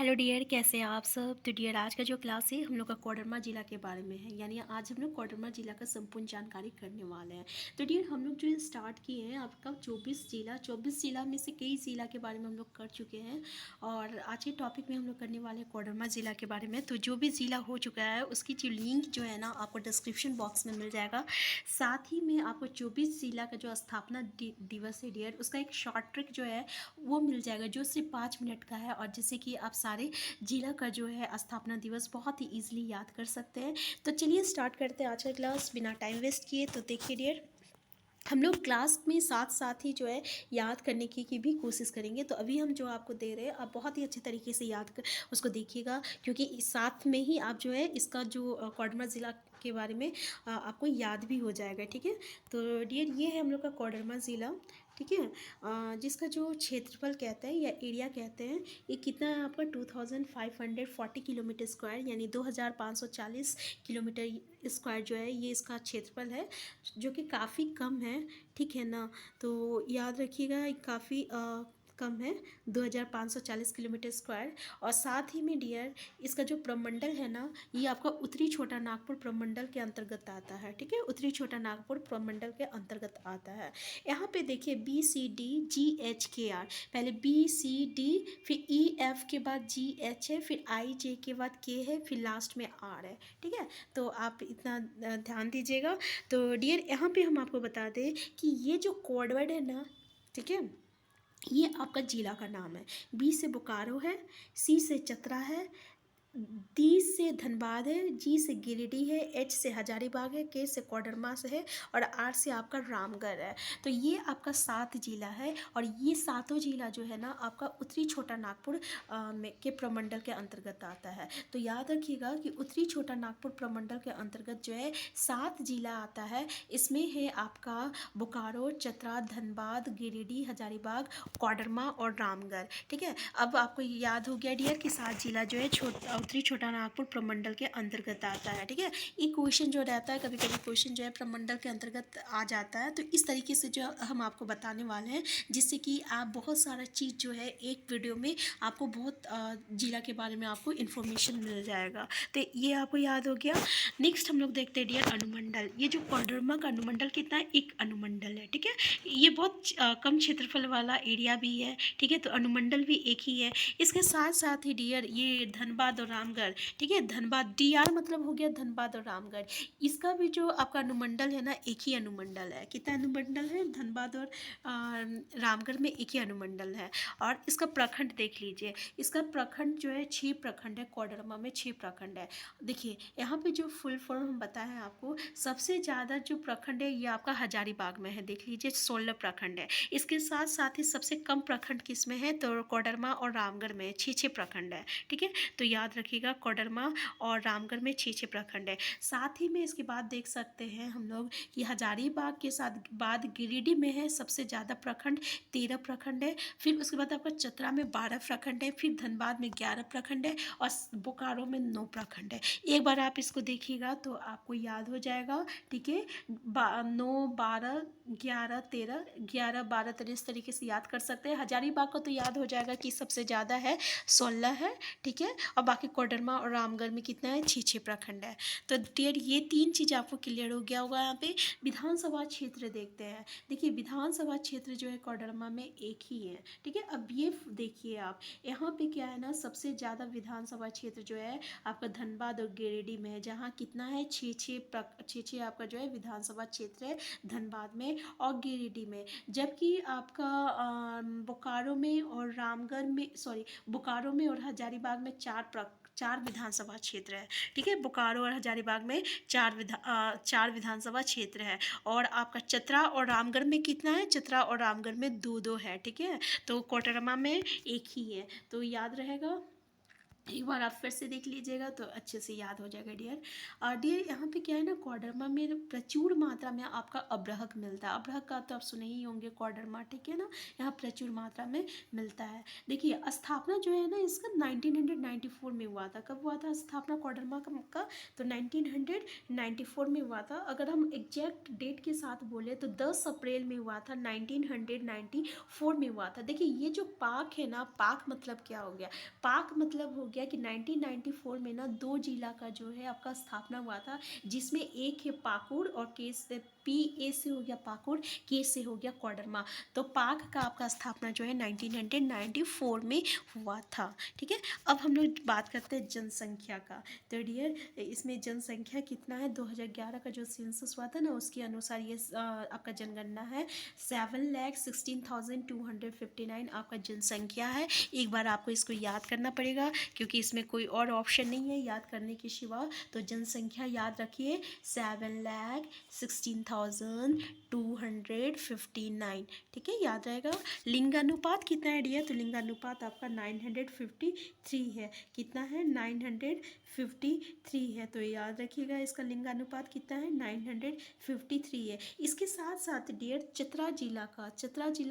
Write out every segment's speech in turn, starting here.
Hello dear, कैसे हैं आप सब। तो डियर, आज का जो क्लास है हम लोग का कोडरमा ज़िला के बारे में है, यानी आज हम लोग कोडरमा ज़िला का संपूर्ण जानकारी करने वाले हैं। तो डियर, हम लोग जो स्टार्ट किए हैं आपका 24 ज़िला में से कई ज़िला के बारे में हम लोग कर चुके हैं, और आज के टॉपिक में हम लोग करने वाले हैं कोडरमा ज़िला के बारे में। तो जो भी ज़िला हो चुका है उसकी जो लिंक जो है ना आपको डिस्क्रिप्शन बॉक्स में मिल जाएगा। साथ ही में आपको 24 ज़िला का जो स्थापना दिवस है डियर, उसका एक शॉर्ट ट्रिक जो है वो मिल जाएगा, जो सिर्फ 5 मिनट का है, और जिससे कि आप सारे जिला का जो है स्थापना दिवस बहुत ही ईजिली याद कर सकते हैं। तो चलिए स्टार्ट करते हैं आज का क्लास बिना टाइम वेस्ट किए। तो देखिए डियर, हम लोग क्लास में साथ साथ ही जो है याद करने की भी कोशिश करेंगे। तो अभी हम जो आपको दे रहे हैं आप बहुत ही अच्छे तरीके से याद कर उसको देखिएगा, क्योंकि साथ में ही आप जो है इसका जो कोडरमा ज़िला के बारे में आपको याद भी हो जाएगा। ठीक है, तो डियर ये है हम लोग का कोडरमा ज़िला। ठीक है, जिसका जो क्षेत्रफल कहते हैं या एरिया कहते हैं, ये कितना है आपका 2540 किलोमीटर स्क्वायर, यानी 2540 किलोमीटर स्क्वायर जो है ये इसका क्षेत्रफल है, जो कि काफ़ी कम है। ठीक है ना, तो याद रखिएगा काफ़ी कम है 2540 किलोमीटर स्क्वायर। और साथ ही में डियर, इसका जो प्रमंडल है ना, ये आपका उत्तरी छोटा नागपुर प्रमंडल के अंतर्गत आता है। ठीक है, उत्तरी छोटा नागपुर प्रमंडल के अंतर्गत आता है। यहाँ पे देखिए BCDGHKR, पहले BCD, फिर EF के बाद GH है, फिर IJ के बाद K है, फिर लास्ट में R है। ठीक है, तो आप इतना ध्यान दीजिएगा। तो डियर, यहाँ पे हम आपको बता दें कि ये जो कोड वर्ड है ना, ठीक है, ये आपका जिला का नाम है। B से बोकारो है, C से चतरा है, D से धनबाद है, G से गिरिडीह है, H से हजारीबाग है, K से कोडरमा से है, और R से आपका रामगढ़ है। तो ये आपका 7 जिला है, और ये सातों जिला जो है ना आपका उत्तरी छोटा नागपुर में के प्रमंडल के अंतर्गत आता है। तो याद रखिएगा कि उत्तरी छोटा नागपुर प्रमंडल के अंतर्गत जो है 7 जिला आता है। इसमें है आपका बोकारो, चतरा, धनबाद, गिरिडीह, हजारीबाग, कोडरमा और रामगढ़। ठीक है, अब आपको याद हो गया डियर कि 7 जिला जो है उत्तरी छोटा नागपुर प्रमंडल के अंतर्गत आता है। ठीक है, ये क्वेश्चन जो रहता है, कभी कभी क्वेश्चन जो है प्रमंडल के अंतर्गत आ जाता है, तो इस तरीके से जो हम आपको बताने वाले हैं, जिससे कि आप बहुत सारा चीज़ जो है एक वीडियो में आपको बहुत जिला के बारे में आपको इन्फॉर्मेशन मिल जाएगा। तो ये आपको याद हो गया। नेक्स्ट हम लोग देखते हैं डियर अनुमंडल। ये जो कोडरमा का अनुमंडल कितना है, एक अनुमंडल है। ठीक है, ये बहुत कम क्षेत्रफल वाला एरिया भी है। ठीक है, तो अनुमंडल भी एक ही है। इसके साथ साथ ही डियर ये धनबाद और रामगढ़, ठीक है, धनबाद DR मतलब हो गया धनबाद और रामगढ़, इसका भी जो आपका अनुमंडल है ना एक ही अनुमंडल है। कितना अनुमंडल है, धनबाद और रामगढ़ में एक ही अनुमंडल है। और इसका प्रखंड देख लीजिए, इसका प्रखंड जो है 6 प्रखंड है, कोडरमा में 6 प्रखंड है। देखिए यहाँ पे जो फुल फॉर्म हम बताए हैं आपको, सबसे ज़्यादा जो प्रखंड है ये आपका हजारीबाग में है, देख लीजिए 16 प्रखंड है। इसके साथ साथ ही सबसे कम प्रखंड किस में है, तो कोडरमा और रामगढ़ में 6 प्रखंड है। ठीक है, तो याद रखिएगा कोडरमा और रामगढ़ में 6 प्रखंड है। साथ ही में इसके बाद देख सकते हैं हम लोग कि हजारीबाग के साथ बाद गिरिडीह में है सबसे ज़्यादा प्रखंड, 13 प्रखंड है। फिर उसके बाद आपका चतरा में 12 प्रखंड है, फिर धनबाद में 11 प्रखंड है, और बोकारो में 9 प्रखंड है। एक बार आप इसको देखिएगा तो आपको याद हो जाएगा। ठीक है, 9, 12, 11, 13, 11, 12 तरह इस तरीके से याद कर सकते हैं। हजारीबाग का तो याद हो जाएगा कि सबसे ज़्यादा है, 16 है। ठीक है, और बाकी कोडरमा और रामगढ़ में कितना है, 6 प्रखंड है। तो डियर ये 3 चीज़ आपको क्लियर हो गया होगा। यहाँ पे विधानसभा क्षेत्र देखते हैं। देखिए विधानसभा क्षेत्र जो है कोडरमा में एक ही है। ठीक है, अब ये देखिए आप, यहाँ पे क्या है ना, सबसे ज़्यादा विधानसभा क्षेत्र जो है आपका धनबाद और गिरिडीह में है, जहाँ कितना है 6 आपका जो है विधानसभा क्षेत्र है धनबाद में और गिरिडीह में। जबकि आपका बोकारो में और रामगढ़ में, सॉरी, बोकारो में और हजारीबाग में 4 विधानसभा क्षेत्र है। ठीक है, बोकारो और हजारीबाग में 4 विधानसभा क्षेत्र है। और आपका चतरा और रामगढ़ में कितना है, चतरा और रामगढ़ में 2 है। ठीक है, तो कोडरमा में एक ही है, तो याद रहेगा। एक बार आप फिर से देख लीजिएगा तो अच्छे से याद हो जाएगा डियर। और डियर यहाँ पे क्या है ना, कोडरमा में प्रचुर मात्रा में आपका अब्रहक मिलता है। अब्रहक का तो आप सुने ही होंगे, कोडरमा, ठीक है ना, यहाँ प्रचुर मात्रा में मिलता है। देखिए स्थापना जो है ना इसका 1994 में हुआ था। कब हुआ था स्थापना कोडरमा का? तो 1994 में हुआ था। अगर हम एग्जैक्ट डेट के साथ बोले तो 10 अप्रैल में हुआ था, 1994 में हुआ था। देखिए ये जो पाक है ना, पाक मतलब क्या हो गया? पाक मतलब हो गया कि 1994 में ना दो जिला का जो है आपका स्थापना हुआ था, जिसमें एक है पाकुड़ और के से PA से हो गया पाकुड़, के से हो गया कोडरमा। तो पाक का आपका स्थापना जो है 1994 में हुआ था। ठीक है, अब हम लोग बात करते हैं जनसंख्या का। तो डियर इसमें जनसंख्या कितना है? 2011 का जो सेंसस हुआ था ना उसके अनुसार ये आपका जनगणना है 7,16,259 आपका जनसंख्या है। एक बार आपको इसको याद करना पड़ेगा क्योंकि इसमें कोई और ऑप्शन नहीं है याद करने के सिवा। तो जनसंख्या याद रखिए 7,16,259। ठीक है, याद रहेगा। लिंगानुपात कितना है डियर? तो लिंगानुपात आपका 953 है। कितना है? 953 है। तो याद रखिएगा इसका लिंगानुपात कितना है? 953 है। इसके साथ साथ डियर चतरा जिला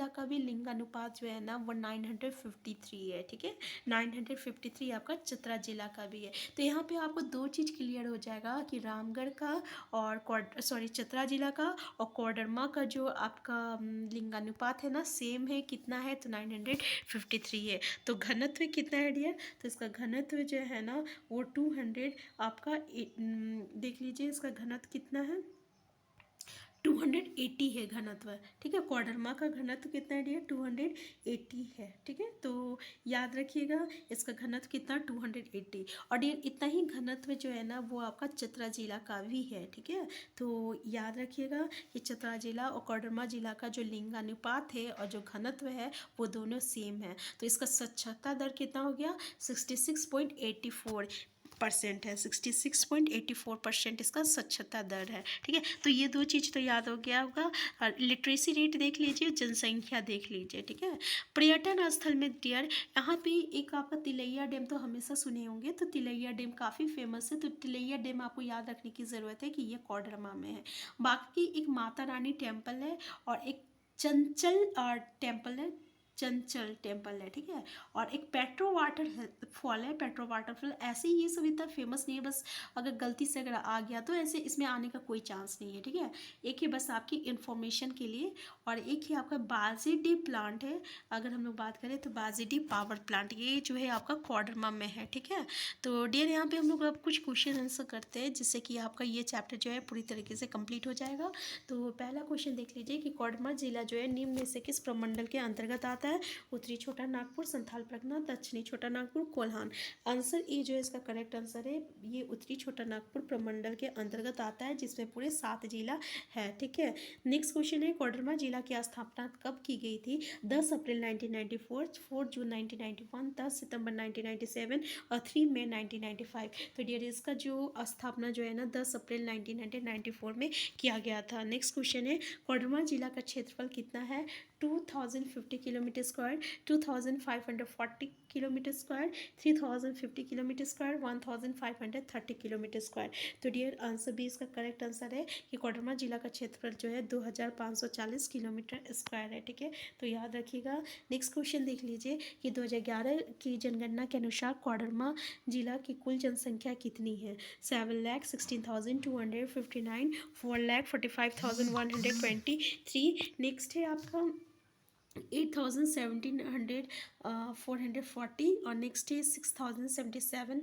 का भी लिंगानुपात जो है ना वो 953 है। ठीक है, 953 आपका चतरा जिला का भी है। तो यहाँ पे आपको दो चीज़ क्लियर हो जाएगा कि रामगढ़ का और चतरा जिला का और कोडरमा का जो आपका लिंगानुपात है ना सेम है। कितना है? तो 953 है। तो घनत्व कितना है डियर? तो इसका घनत्व जो है ना वो 200 आपका देख लीजिए इसका घनत्व कितना है? 280 है घनत्व। ठीक है, कोडरमा का घनत्व कितना है डियर? 280 है। ठीक है, तो याद रखिएगा इसका घनत्व कितना? 280। और डियर इतना ही घनत्व जो है ना वो आपका चतरा जिला का भी है। ठीक है, तो याद रखिएगा कि चतरा जिला और कोडरमा जिला का जो लिंगानुपात है और जो घनत्व है वो दोनों सेम है। तो इसका साक्षरता दर कितना हो गया? 66.84% है। 66.84% इसका साक्षरता दर है। ठीक है, तो ये दो चीज़ तो याद हो गया होगा। लिटरेसी रेट देख लीजिए, जनसंख्या देख लीजिए। ठीक है, पर्यटन स्थल में डियर यहाँ पे एक आपका तिलैया डैम तो हमेशा सुने होंगे। तो तिलैया डैम काफ़ी फेमस है। तो तिलैया डैम आपको याद रखने की ज़रूरत है कि ये कोडरमा में है। बाकी एक माता रानी टेम्पल है और एक चंचल टेम्पल है, चंचल टेम्पल है। ठीक है, और एक पेट्रो वाटर फॉल है, पेट्रो वाटरफॉल। ऐसे ही ये सब इतना फेमस नहीं है, बस अगर गलती से अगर आ गया तो ऐसे इसमें आने का कोई चांस नहीं है। ठीक है, एक है बस आपकी इन्फॉर्मेशन के लिए। और एक ही आपका बाजीडी प्लांट है। अगर हम लोग बात करें तो बाजीडी पावर प्लांट ये जो है आपका कोडरमा में है। ठीक है, तो डियर यहाँ पे हम लोग अब कुछ क्वेश्चन आंसर करते हैं जिससे कि आपका ये चैप्टर जो है पूरी तरीके से कंप्लीट हो जाएगा। तो पहला क्वेश्चन देख लीजिए कि कोडरमा जिला जो है निम्न में से किस प्रमंडल के अंतर्गत आता है? उत्तरी छोटा नागपुर, संथाल परगना, दक्षिणी छोटा नागपुर, कोल्हान। आंसर ए जो है इसका करेक्ट आंसर है, ये उत्तरी छोटा नागपुर प्रमंडल के अंतर्गत आता है जिसमें पूरे 7 जिला है। ठीक है, नेक्स्ट क्वेश्चन है कोडरमा जिला की स्थापना कब की गई थी? 10 अप्रैल 1994, 4 जून 1991, 10 सितंबर 1997 और 3 मई 1995। तो डियर इसका जो स्थापना जो है ना 10 अप्रैल 1994 में किया गया था। नेक्स्ट क्वेश्चन है कोडरमा जिला का क्षेत्रफल कितना है? 2050 kilometre square, 2540 kilometre square, 3050 kilometre square, 1530 kilometre square. तो डियर आंसर भी इसका करेक्ट आंसर है कि कोडरमा जिला का क्षेत्रफल जो है 2540 किलोमीटर स्क्वायर है। ठीक है, तो याद रखिएगा। नेक्स्ट क्वेश्चन देख लीजिए कि 2011 की जनगणना के अनुसार कोडरमा जिला की कुल जनसंख्या कितनी है? 7,16,259, 4,45,123। नेक्स्ट है आपका 8,17,440 और नेक्स्ट है 6,077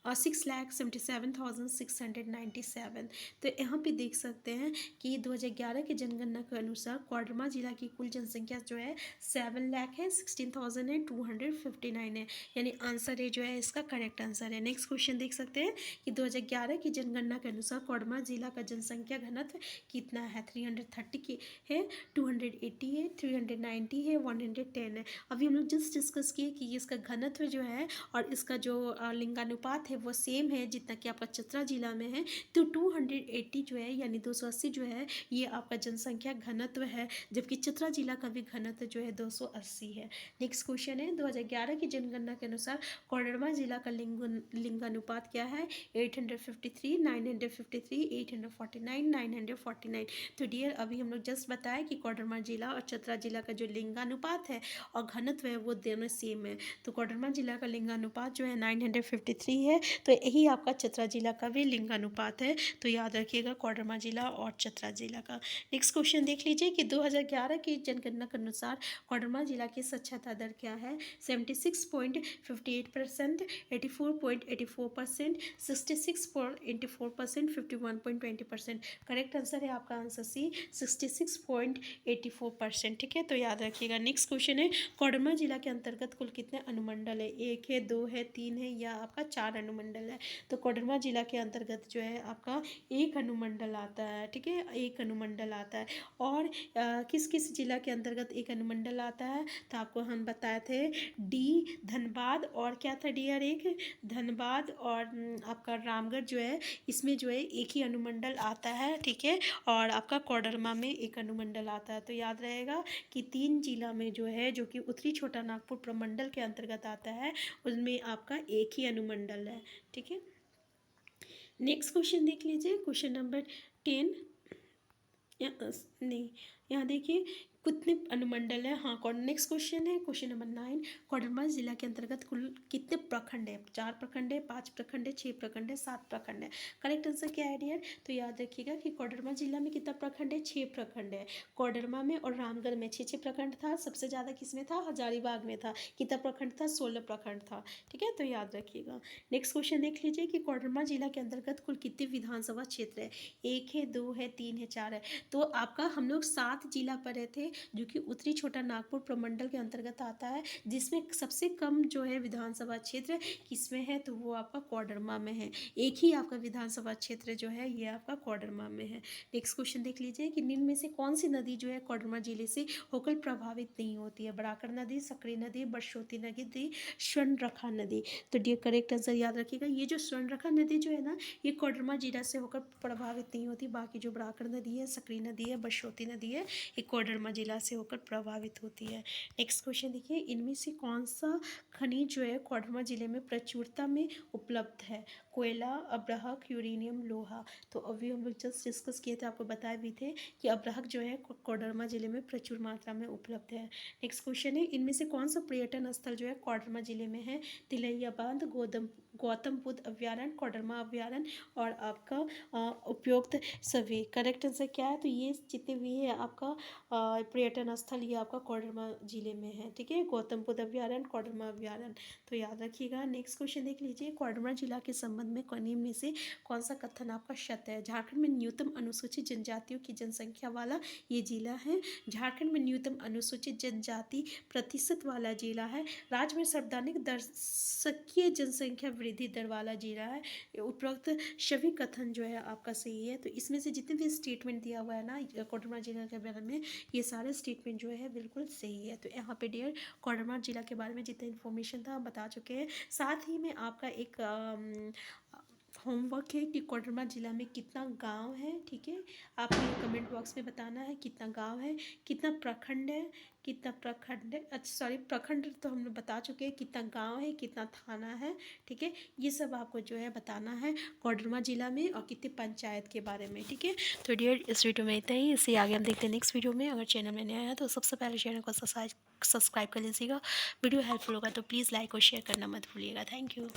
6,77,697। तो यहाँ पे देख सकते हैं कि 2011 की जनगणना के अनुसार कोडरमा जिला की कुल जनसंख्या जो है 7,00,000 है, 16,259 है। यानी आंसर ए जो है इसका करेक्ट आंसर है। नेक्स्ट क्वेश्चन देख सकते हैं कि 2011 की जनगणना के अनुसार कोडरमा जिला का जनसंख्या घनत्व कितना है? 330 की है, 280 है, 390 है, 110 है। अभी हम लोग जिस डिस्कस किए कि इसका घनत्व जो है और इसका जो लिंगानुपात है वो सेम है जितना कि आपका चतरा जिला में है। तो 280 जो है यानी 280 जो है ये आपका जनसंख्या घनत्व है, जबकि चतरा जिला का भी घनत्व जो है 280 है। नेक्स्ट क्वेश्चन है 2011 की जनगणना के अनुसार कोडरमा जिला का लिंगानुपात क्या है? 853, 953, 849, 949। तो डियर अभी हम लोग जस्ट बताएं कि कोडरमा जिला और चतरा जिला का जो लिंगानुपात है और घनत्व है वो दोनों सेम है। तो कोडरमा जिला का लिंगानुपात जो है 953 है, तो यही आपका चतरा जिला का भी लिंगानुपात है। तो याद रखिएगा कोडरमा जिला और चतरा जिला का। नेक्स्ट क्वेश्चन देख लीजिए कि 2011 की जनगणना के अनुसार कोडरमा जिला की साक्षरता दर क्या है? 76.58%, 84.84%, 66.84%, 51.20%। करेक्ट आंसर है आपका आंसर सी 66.84%। ठीक है, तो याद रखिएगा। नेक्स्ट क्वेश्चन है कोडरमा जिला के अंतर्गत कुल कितने अनुमंडल है? 1 है, 2 है, 3 है या आपका 4 अनुमंडल है? तो कोडरमा जिला के अंतर्गत जो है आपका 1 अनुमंडल आता है। ठीक है, 1 अनुमंडल आता है। और किस किस जिला के अंतर्गत 1 अनुमंडल आता है? तो आपको हम बताए थे डी धनबाद और क्या था डियर, एक धनबाद और आपका रामगढ़ जो है इसमें जो है एक ही अनुमंडल आता है। ठीक है, और आपका कोडरमा में 1 अनुमंडल आता है। तो याद रहेगा कि 3 जिला में जो है जो कि उत्तरी छोटा नागपुर प्रमंडल के अंतर्गत आता है उसमें आपका 1 ही अनुमंडल है। ठीक है, नेक्स्ट क्वेश्चन देख लीजिए, क्वेश्चन नंबर 10 नहीं, यहाँ देखिए कितने अनुमंडल है। हाँ, नेक्स्ट क्वेश्चन है क्वेश्चन नंबर 9, कोडरमा जिला के अंतर्गत कुल कितने प्रखंड है? 4 प्रखंड है, 5 प्रखंड है, 6 प्रखंड है, 7 प्रखंड है। करेक्ट आंसर क्या है डियर? तो याद रखिएगा कि कोडरमा जिला में कितना प्रखंड है? 6 प्रखंड है। कोडरमा में और रामगढ़ में 6 प्रखंड था। सबसे ज़्यादा किसमें था? हजारीबाग में था। कितना प्रखंड था? 16 प्रखंड था। ठीक है, तो याद रखिएगा। नेक्स्ट क्वेश्चन देख लीजिए कि कोडरमा जिला के अंतर्गत कुल कितने विधानसभा क्षेत्र है? 1 है, 2 है, 3 है, 4 है। तो आपका हम लोग 7 जिला पढ़े थे जो कि उत्तरी छोटा नागपुर प्रमंडल के अंतर्गत आता है, जिसमें सबसे कम जो है विधानसभा क्षेत्र किसमें है? तो वो आपका कोडरमा में है। एक ही आपका विधानसभा क्षेत्र जो है ये आपका कोडरमा में है। नेक्स्ट क्वेश्चन देख लीजिए कि निम्न में से कौन सी नदी जो है कोडरमा जिले से होकर प्रभावित नहीं होती है? बराकर नदी, सकरी नदी, बरसोती नदी, स्वर्णरेखा नदी। तो डी करेक्ट आंसर याद रखिएगा, ये जो स्वर्णरेखा नदी जो है ना ये कोडरमा जिला से होकर प्रभावित नहीं होती। बाकी जो बराकर नदी है, सकरी नदी है, बरसोती नदी है, ये कोडरमा जिला से होकर प्रभावित होती है। नेक्स्ट क्वेश्चन देखिए, इनमें से कौन सा खनिज जो है कोडरमा जिले में प्रचुरता में उपलब्ध है? कोयला, अब्रहक, यूरेनियम, लोहा। तो अभी हम लोग जस्ट डिस्कस किए थे, आपको बताए भी थे कि अब्रहक जो है कोडरमा जिले में प्रचुर मात्रा में उपलब्ध है। नेक्स्ट क्वेश्चन है, इनमें से कौन सा पर्यटन स्थल जो है कोडरमा जिले में है? तिलैया बांध, गौतम बुद्ध अभ्यारण्य, कोडरमा अभ्यारण्य और आपका उपयुक्त सभी। करेक्ट आंसर क्या है? तो ये जितने भी है आपका पर्यटन स्थल ये आपका कोडरमा जिले में है। ठीक है, गौतम बुद्ध अभ्यारण्य, कोडरमा अभ्यारण्य। तो याद रखिएगा। नेक्स्ट क्वेश्चन देख लीजिए, कोडरमा जिला के संबंध में निम्न में से कौन सा कथन आपका सत्य है? झारखंड में न्यूनतम अनुसूचित जनजातियों की जनसंख्या वाला ये जिला है। झारखंड में न्यूनतम अनुसूचित जनजाति प्रतिशत वाला जिला है। राज्य में सर्वाधिक दर्शकीय जनसंख्या वृद्धि दर वाला जिला है। उपरोक्त सभी कथन जो है आपका सही है। तो इसमें से जितने भी स्टेटमेंट दिया हुआ है ना कोडरमा जिला के बारे में, ये सारे स्टेटमेंट जो है बिल्कुल सही है। तो यहाँ पे डियर कोडरमा जिला के बारे में जितना इन्फॉर्मेशन था हम बता चुके हैं। साथ ही में आपका एक होमवर्क है कि कोडरमा जिला में कितना गांव है। ठीक है, आपको कमेंट बॉक्स में बताना है कितना गांव है, कितना प्रखंड है, कितना प्रखंड है। अच्छा सॉरी, प्रखंड तो हम लोग बता चुके हैं, कितना गांव है, कितना थाना है। ठीक है, ये सब आपको जो है बताना है कोडरमा जिला में और कितने पंचायत के बारे में। ठीक है, तो डियर इस वीडियो में इतना ही। इससे आगे हम देखते हैं नेक्स्ट वीडियो में। अगर चैनल में नया है तो सबसे पहले चैनल को सब्सक्राइब कर लीजिएगा। वीडियो हेल्पफुल होगा तो प्लीज़ लाइक और शेयर करना मत भूलिएगा। Thank you.